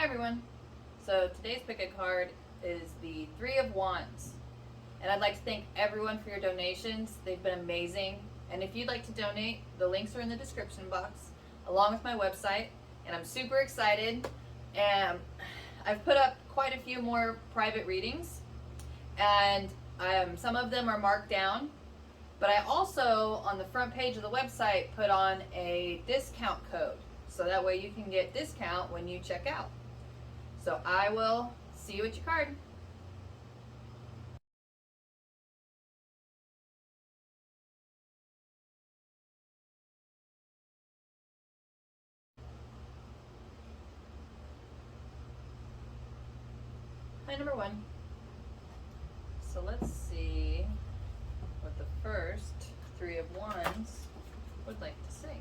everyone. So today's pick a card is the Three of Wands. And I'd like to thank everyone for your donations. They've been amazing. And if you'd like to donate, the links are in the description box, along with my website. And I'm super excited. And I've put up quite a few more private readings. And some of them are marked down. But I also, on the front page of the website, put on a discount code. So that way you can get discount when you check out. So I will see you at your card. Hi, number one. So let's see what the first Three of Wands would like to say.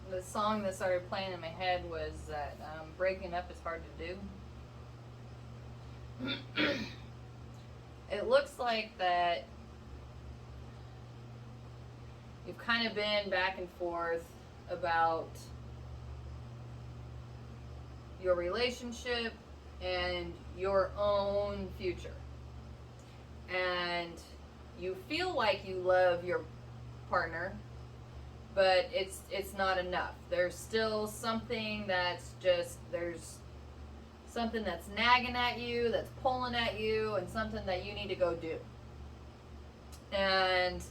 The song that started playing in my head was that breaking up is hard to do. It looks like that you've kind of been back and forth about your relationship and your own future. And you feel like you love your partner, but it's not enough. There's still something there's something that's nagging at you, that's pulling at you, and something that you need to go do. And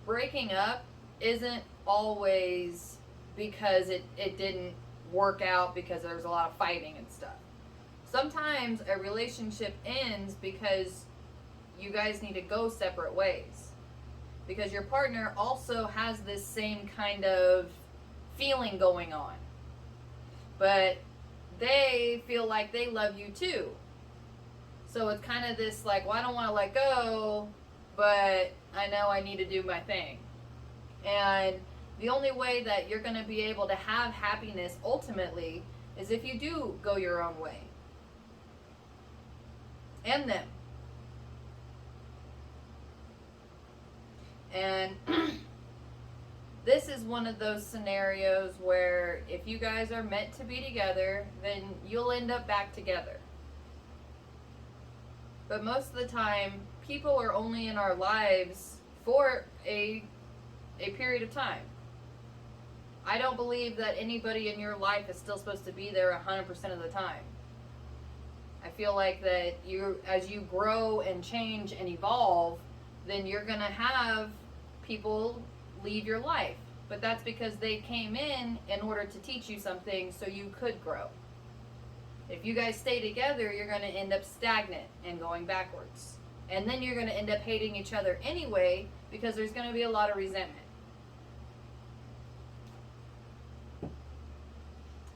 breaking up isn't always because it didn't work out because there was a lot of fighting and stuff. Sometimes a relationship ends because you guys need to go separate ways. Because your partner also has this same kind of feeling going on. But they feel like they love you too. So it's kind of this like, well, I don't want to let go, but I know I need to do my thing. And the only way that you're going to be able to have happiness ultimately is if you do go your own way. And them. And this is one of those scenarios where if you guys are meant to be together, then you'll end up back together. But most of the time, people are only in our lives for a period of time. I don't believe that anybody in your life is still supposed to be there 100% of the time. I feel like that as you grow and change and evolve, then you're going to have people leave your life. But that's because they came in order to teach you something so you could grow. If you guys stay together, you're going to end up stagnant and going backwards. And then you're going to end up hating each other anyway because there's going to be a lot of resentment.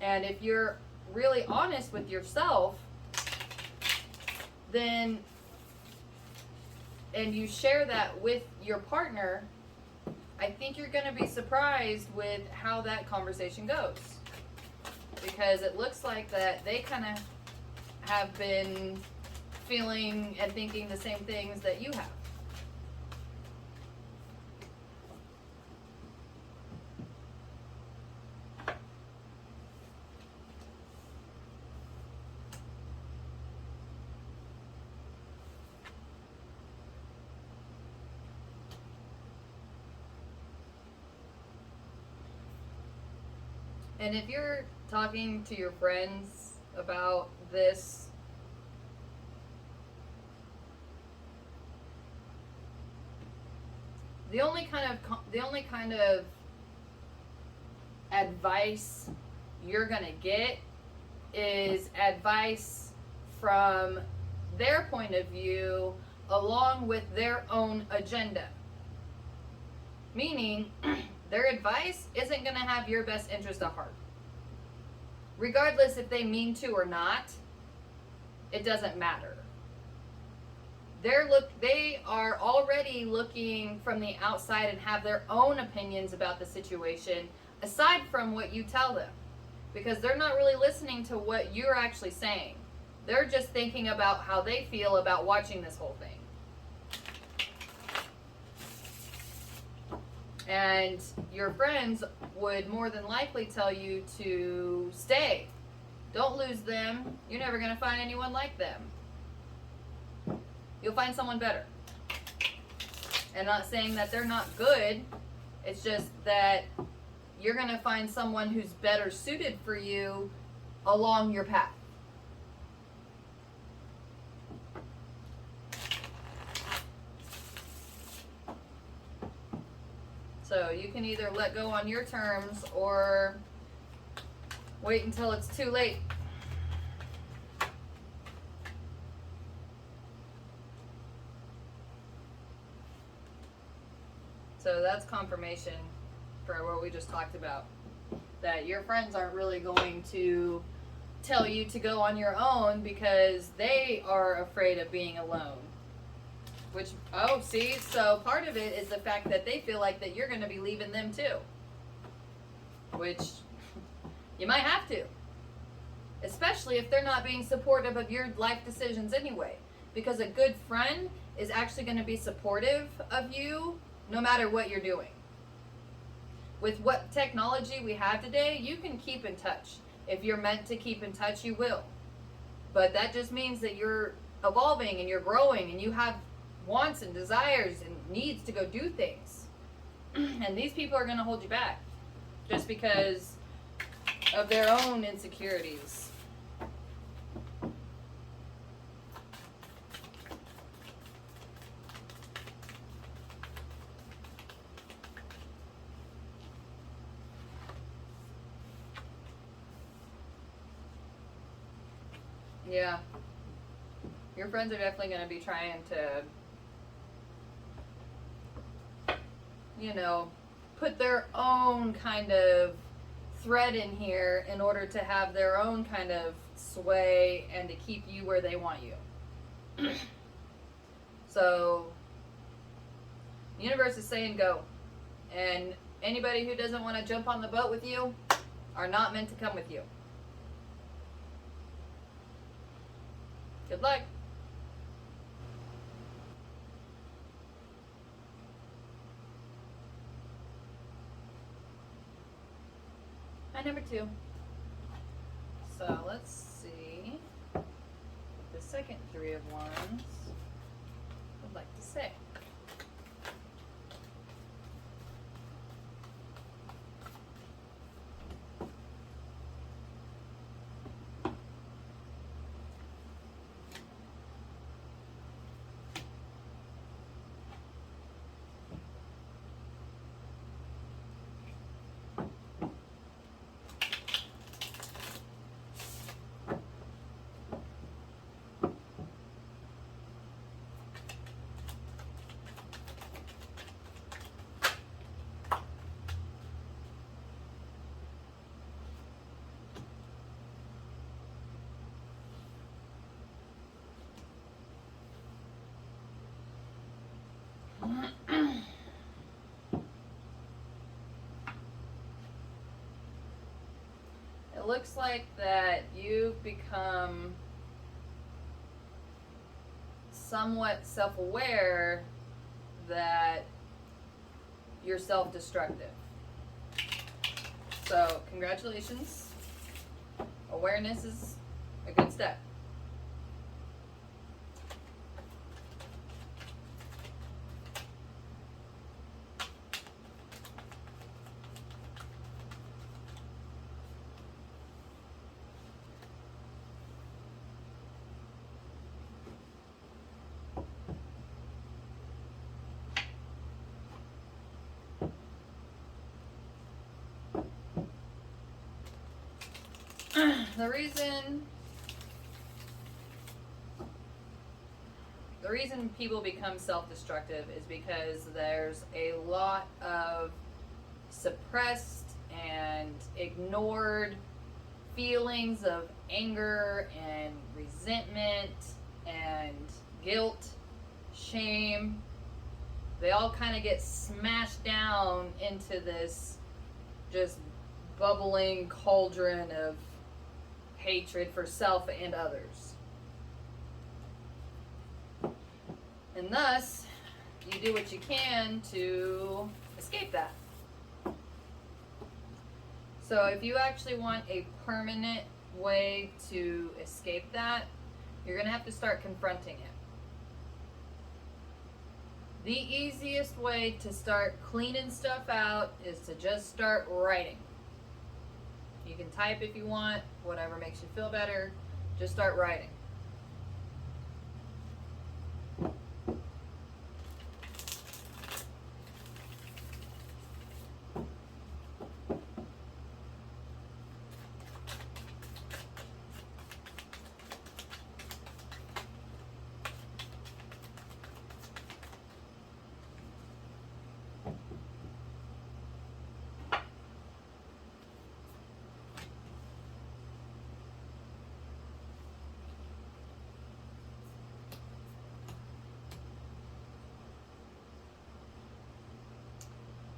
And if you're really honest with yourself, then and you share that with your partner, I think you're going to be surprised with how that conversation goes. Because it looks like that they kind of have been feeling and thinking the same things that you have. And if you're talking to your friends about this, the only kind of advice you're going to get is advice from their point of view along with their own agenda. Meaning, their advice isn't going to have your best interest at heart. Regardless if they mean to or not, it doesn't matter. They are already looking from the outside and have their own opinions about the situation, aside from what you tell them. Because they're not really listening to what you're actually saying. They're just thinking about how they feel about watching this whole thing. And your friends would more than likely tell you to stay. Don't lose them. You're never going to find anyone like them. You'll find someone better. And not saying that they're not good. It's just that you're going to find someone who's better suited for you along your path. So you can either let go on your terms or wait until it's too late. So that's confirmation for what we just talked about. That your friends aren't really going to tell you to go on your own because they are afraid of being alone. Which, so part of it is the fact that they feel like that you're going to be leaving them too. Which, you might have to. Especially if they're not being supportive of your life decisions anyway. Because a good friend is actually going to be supportive of you no matter what you're doing. With what technology we have today, you can keep in touch. If you're meant to keep in touch, you will. But that just means that you're evolving and you're growing and you have wants and desires and needs to go do things. And these people are going to hold you back just because of their own insecurities. Yeah. Your friends are definitely going to be trying to, put their own kind of thread in here in order to have their own kind of sway and to keep you where they want you. So, the universe is saying go. And anybody who doesn't want to jump on the boat with you are not meant to come with you. Good luck. Hi, number 2. So let's see what the second 3 of Wands would like to say. looks like that you've become somewhat self-aware that you're self-destructive. So, congratulations. Awareness is a good step. The reason people become self-destructive is because there's a lot of suppressed and ignored feelings of anger and resentment and guilt, shame. They all kind of get smashed down into this just bubbling cauldron of hatred for self and others. And thus, you do what you can to escape that. So if you actually want a permanent way to escape that, you're going to have to start confronting it. The easiest way to start cleaning stuff out is to just start writing. You can type if you want, whatever makes you feel better. Just start writing.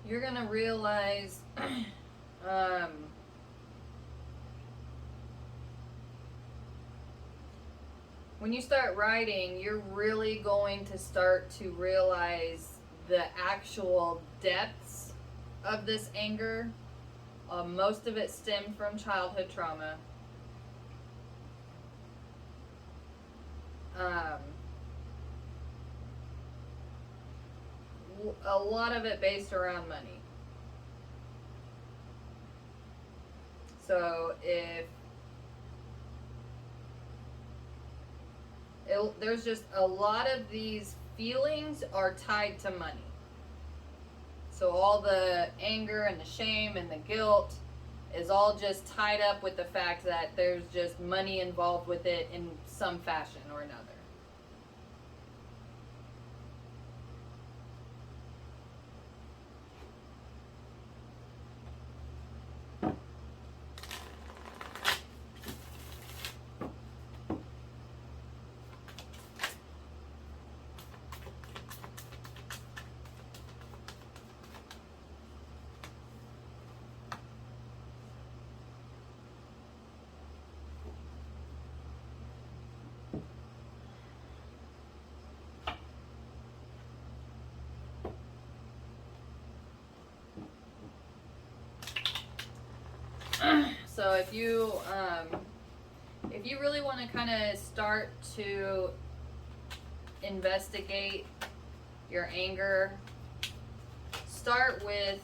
You're going to realize when you start writing, you're really going to start to realize the actual depths of this anger. Most of it stemmed from childhood trauma. A lot of it based around money. So there's just a lot of these feelings are tied to money. So all the anger and the shame and the guilt is all just tied up with the fact that there's just money involved with it in some fashion or another. So if you really want to kind of start to investigate your anger, start with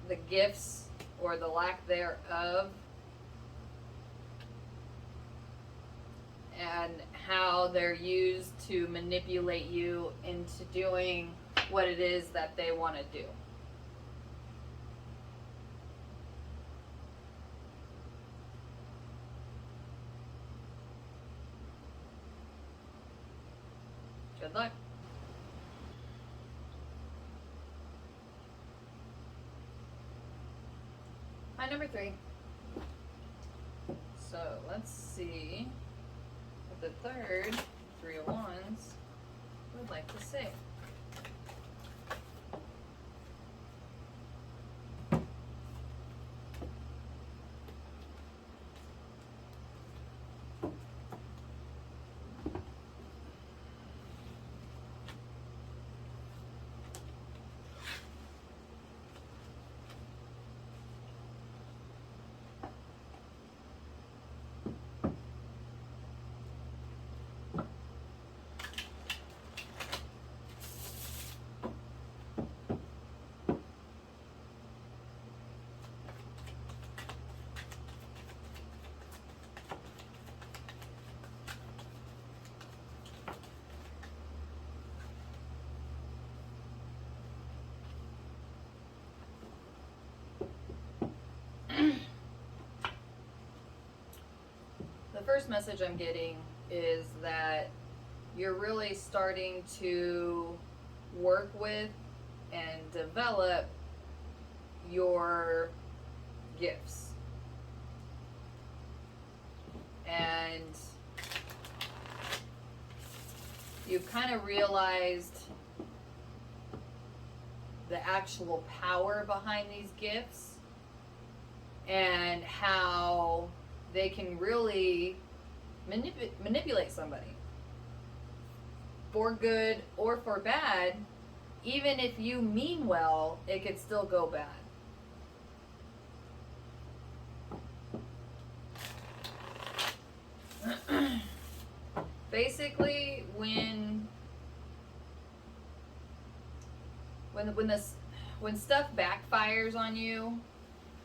the gifts or the lack thereof, and how they're used to manipulate you into doing what it is that they want to do. Good luck. My number 3. So let's see what the third 3 of Wands would like to say. first message I'm getting is that you're really starting to work with and develop your gifts. And you've kind of realized the actual power behind these gifts and how they can really manipulate somebody for good or for bad. Even if you mean well, it could still go bad. Basically, when stuff backfires on you,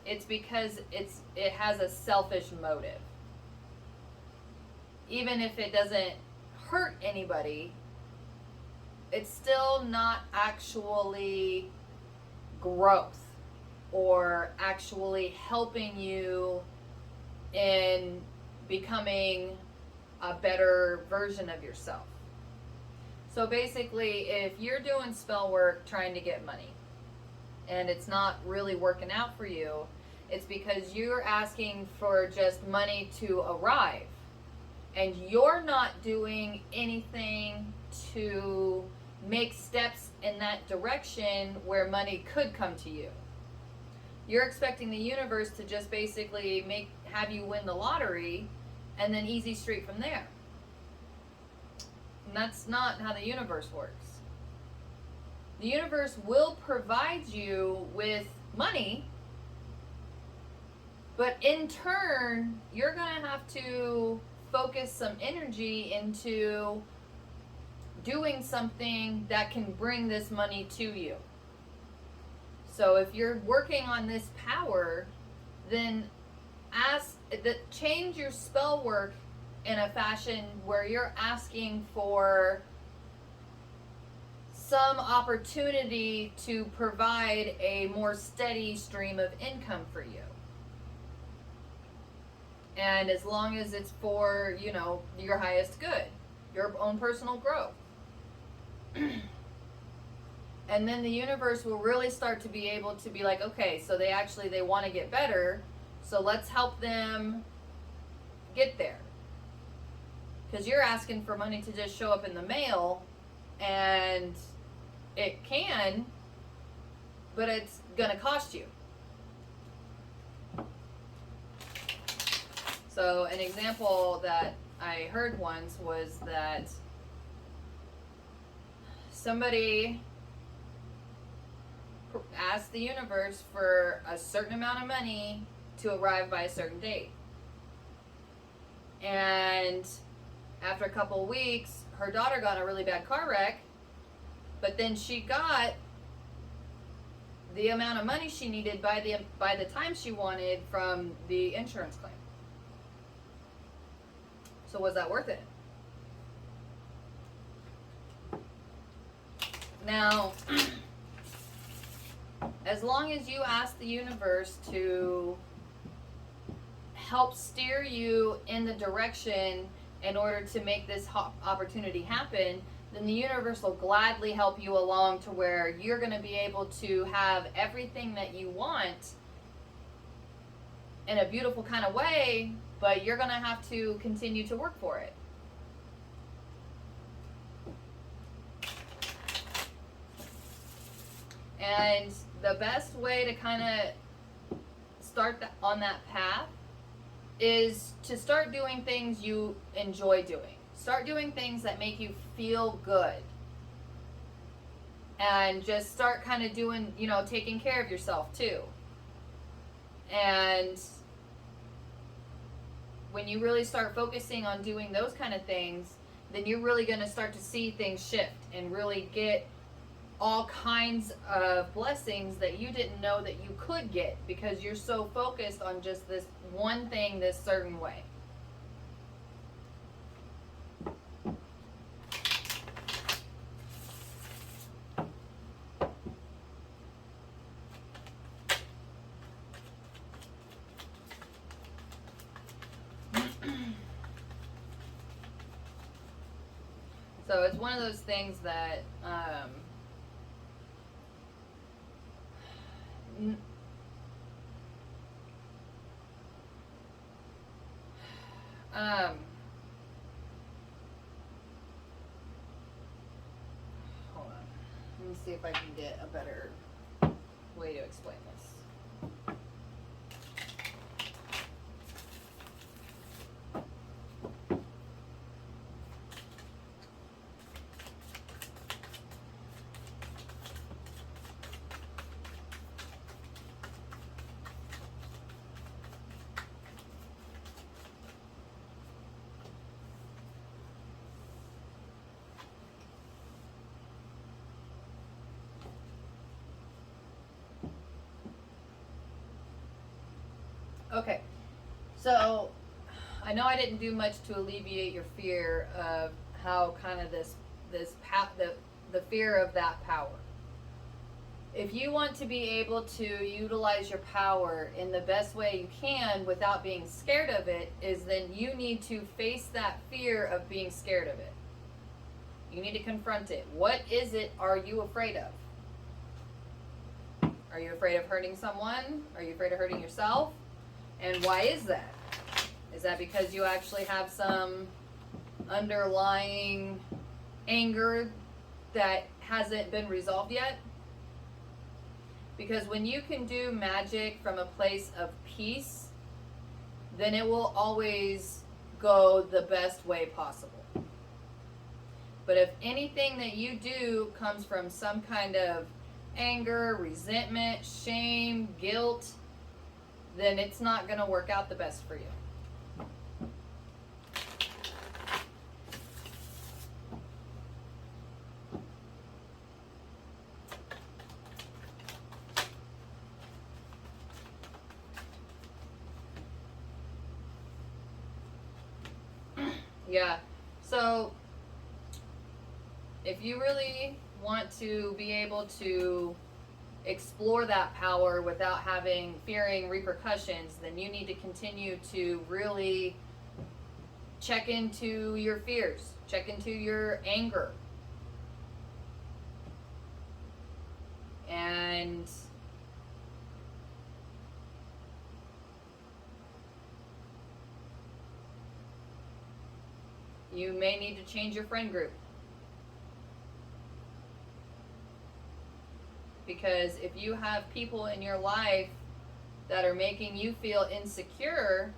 it's because it has a selfish motive. Even if it doesn't hurt anybody, it's still not actually growth or actually helping you in becoming a better version of yourself. So basically, if you're doing spell work trying to get money and it's not really working out for you, it's because you're asking for just money to arrive and you're not doing anything to make steps in that direction where money could come to you. You're expecting the universe to just basically have you win the lottery and then easy street from there. And that's not how the universe works. The universe will provide you with money, but in turn, you're going to have to focus some energy into doing something that can bring this money to you. So if you're working on this power, then change your spell work in a fashion where you're asking for some opportunity to provide a more steady stream of income for you. And as long as it's for, your highest good, your own personal growth. And then the universe will really start to be able to be like, okay, so they want to get better, so let's help them get there. Because you're asking for money to just show up in the mail, and it can, but it's going to cost you. So an example that I heard once was that somebody asked the universe for a certain amount of money to arrive by a certain date. And after a couple of weeks, her daughter got in a really bad car wreck, but then she got the amount of money she needed by the time she wanted from the insurance claim. So was that worth it? Now, as long as you ask the universe to help steer you in the direction in order to make this opportunity happen, then the universe will gladly help you along to where you're going to be able to have everything that you want in a beautiful kind of way, but you're going to have to continue to work for it. And the best way to kind of start on that path is to start doing things you enjoy doing. Start doing things that make you feel good. And just start kind of doing, taking care of yourself too. And when you really start focusing on doing those kind of things, then you're really going to start to see things shift and really get all kinds of blessings that you didn't know that you could get because you're so focused on just this one thing this certain way. So it's one of those things that n- um, hold on. Let me see if I can get a better way to explain this. Okay, so I know I didn't do much to alleviate your fear of how kind of the fear of that power. If you want to be able to utilize your power in the best way you can without being scared of it, is then you need to face that fear of being scared of it. You need to confront it. What is it are you afraid of? Are you afraid of hurting someone? Are you afraid of hurting yourself? And why is that? Is that because you actually have some underlying anger that hasn't been resolved yet? Because when you can do magic from a place of peace, then it will always go the best way possible. But if anything that you do comes from some kind of anger, resentment, shame, guilt, then it's not going to work out the best for you. Yeah, so if you really want to be able to explore that power without fearing repercussions, then you need to continue to really check into your fears, check into your anger, and you may need to change your friend group. Because if you have people in your life that are making you feel insecure,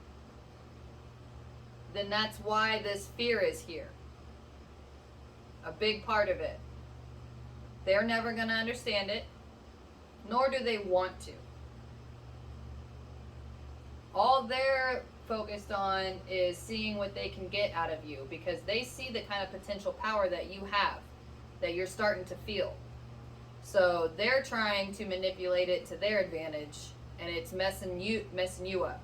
then that's why this fear is here. A big part of it. They're never going to understand it, nor do they want to. All they're focused on is seeing what they can get out of you, because they see the kind of potential power that you have, that you're starting to feel. So they're trying to manipulate it to their advantage, and it's messing you up.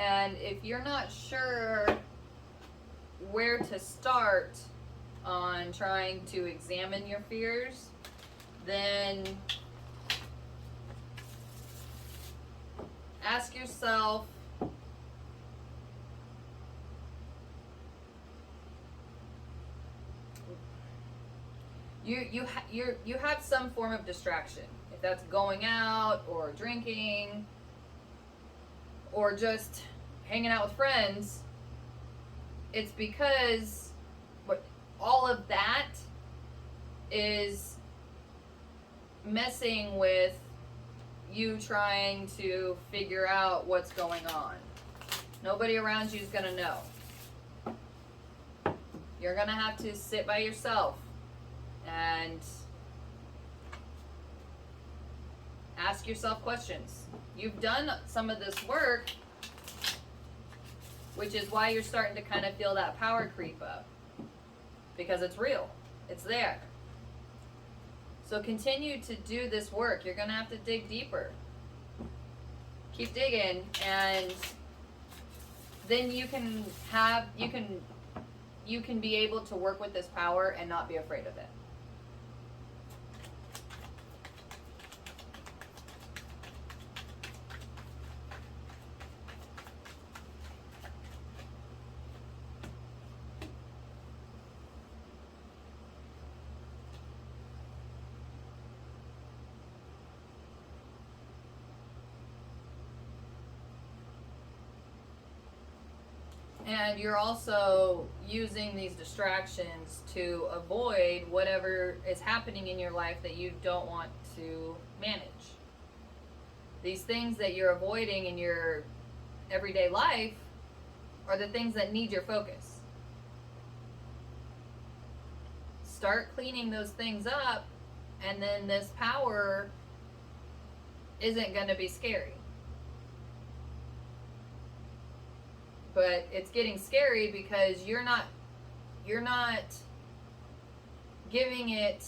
And if you're not sure where to start on trying to examine your fears, then ask yourself, you have some form of distraction. If that's going out or drinking or just hanging out with friends, it's because all of that is messing with you trying to figure out what's going on. Nobody around you is going to know. You're going to have to sit by yourself and ask yourself questions. You've done some of this work, which is why you're starting to kind of feel that power creep up, because it's real. It's there. So continue to do this work. You're going to have to dig deeper. Keep digging, and then you can be able to work with this power and not be afraid of it. And you're also using these distractions to avoid whatever is happening in your life that you don't want to manage. These things that you're avoiding in your everyday life are the things that need your focus. Start cleaning those things up, and then this power isn't going to be scary. But it's getting scary because you're not giving it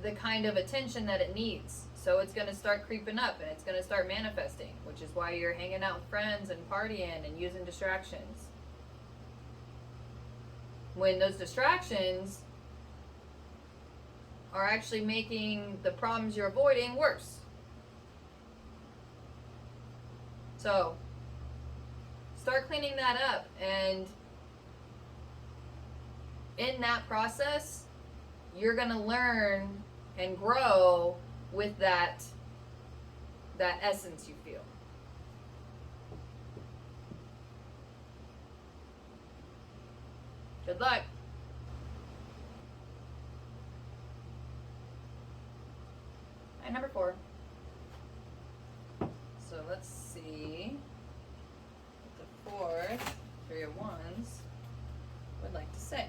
the kind of attention that it needs. So it's going to start creeping up, and it's going to start manifesting, which is why you're hanging out with friends and partying and using distractions. When those distractions are actually making the problems you're avoiding worse. So start cleaning that up, and in that process, you're going to learn and grow with that essence you feel. Good luck. And number 4. So let's see. The 4th, 3 of Wands, would like to say.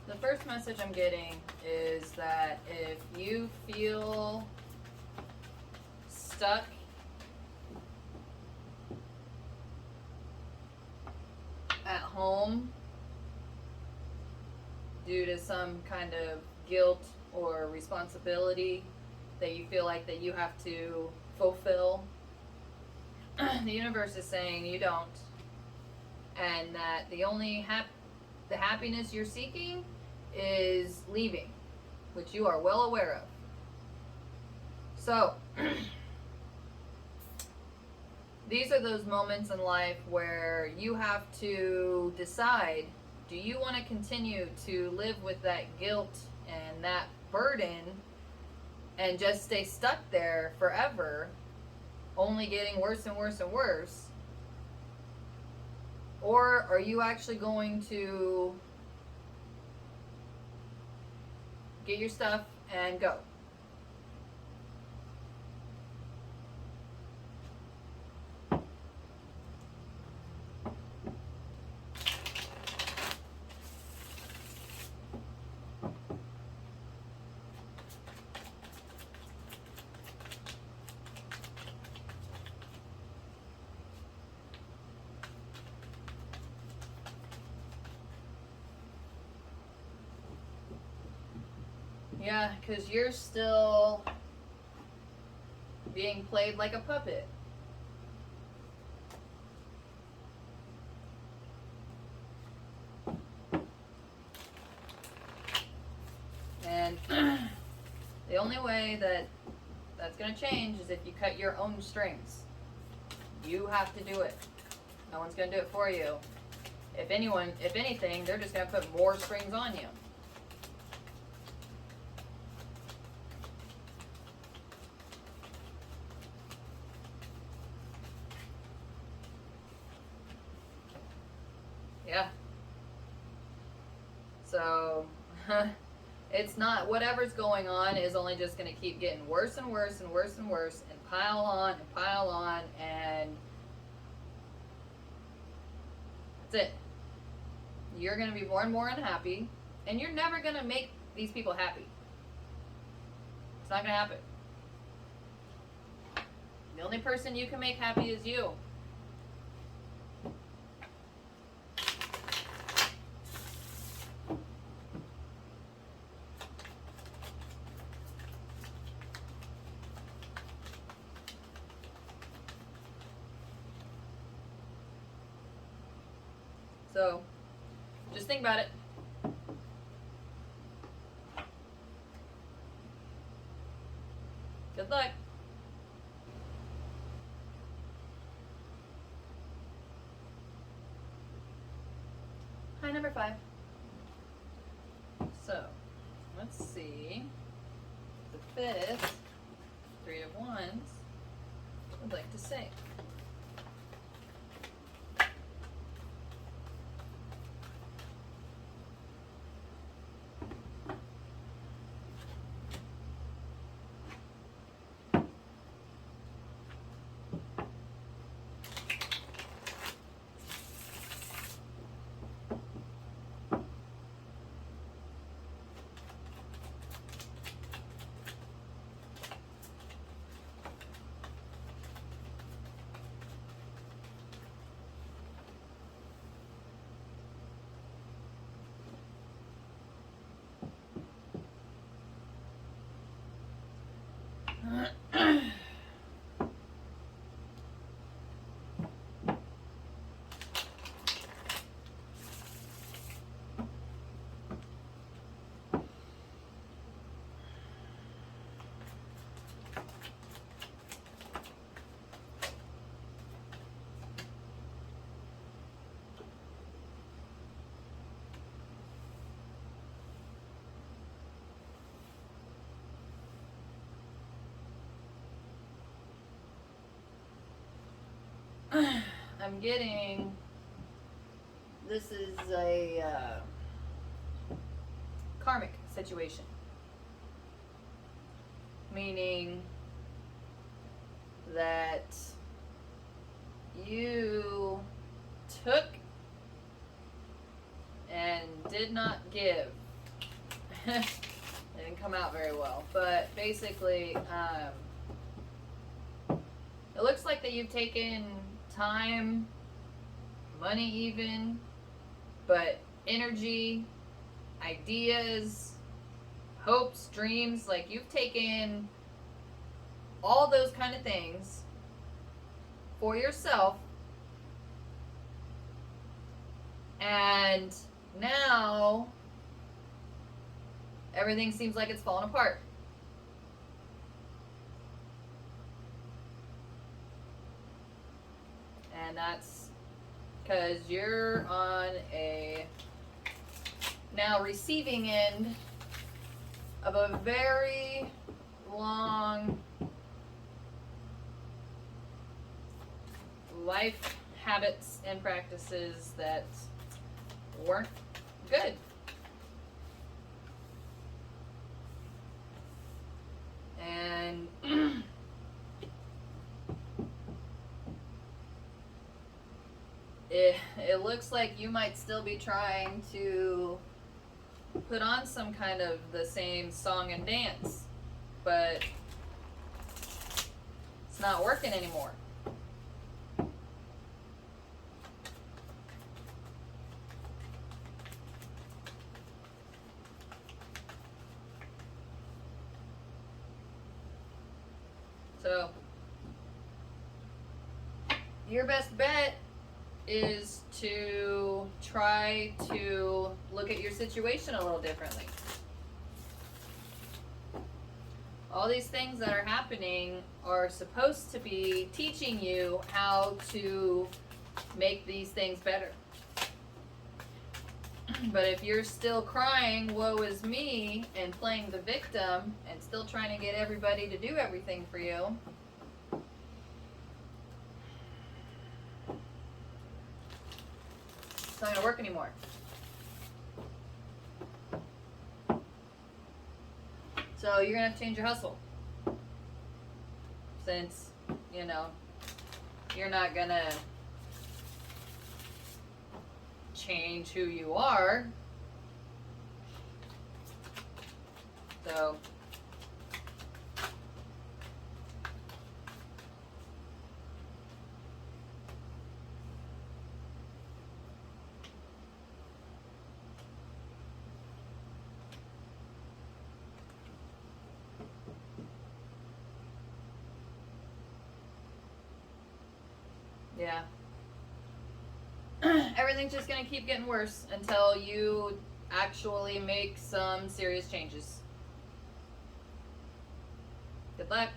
The first message I'm getting is that if you feel stuck at home due to some kind of guilt or responsibility that you feel like that you have to fulfill, the universe is saying you don't, and that the only the happiness you're seeking is leaving, which you are well aware of. So these are those moments in life where you have to decide, do you want to continue to live with that guilt and that burden and just stay stuck there forever, only getting worse and worse and worse? Or are you actually going to get your stuff and go? Yeah, because you're still being played like a puppet. And the only way that that's going to change is if you cut your own strings. You have to do it. No one's going to do it for you. If anything, they're just going to put more strings on you. So, it's not, whatever's going on is only just going to keep getting worse and worse and worse and worse and pile on, and that's it. You're going to be more and more unhappy, and you're never going to make these people happy. It's not going to happen. The only person you can make happy is you. So, just think about it. Good luck. Hi, number 5. So, let's see. The 5th, 3 of Wands, would like to say. I'm getting, this is a karmic situation, meaning that you took and did not give. It didn't come out very well, but basically it looks like that you've taken time, money even, but energy, ideas, hopes, dreams, like you've taken all those kind of things for yourself, and now everything seems like it's falling apart. And that's because you're on a now receiving end of a very long life habits and practices that weren't good. And it looks like you might still be trying to put on some kind of the same song and dance, but it's not working anymore. So, your best bet is to try to look at your situation a little differently. All these things that are happening are supposed to be teaching you how to make these things better. But if you're still crying, woe is me, and playing the victim, and still trying to get everybody to do everything for you, it's not going to work anymore. So you're gonna have to change your hustle. Since, you know, you're not gonna change who you are. So yeah. Everything's just gonna keep getting worse until you actually make some serious changes. Good luck.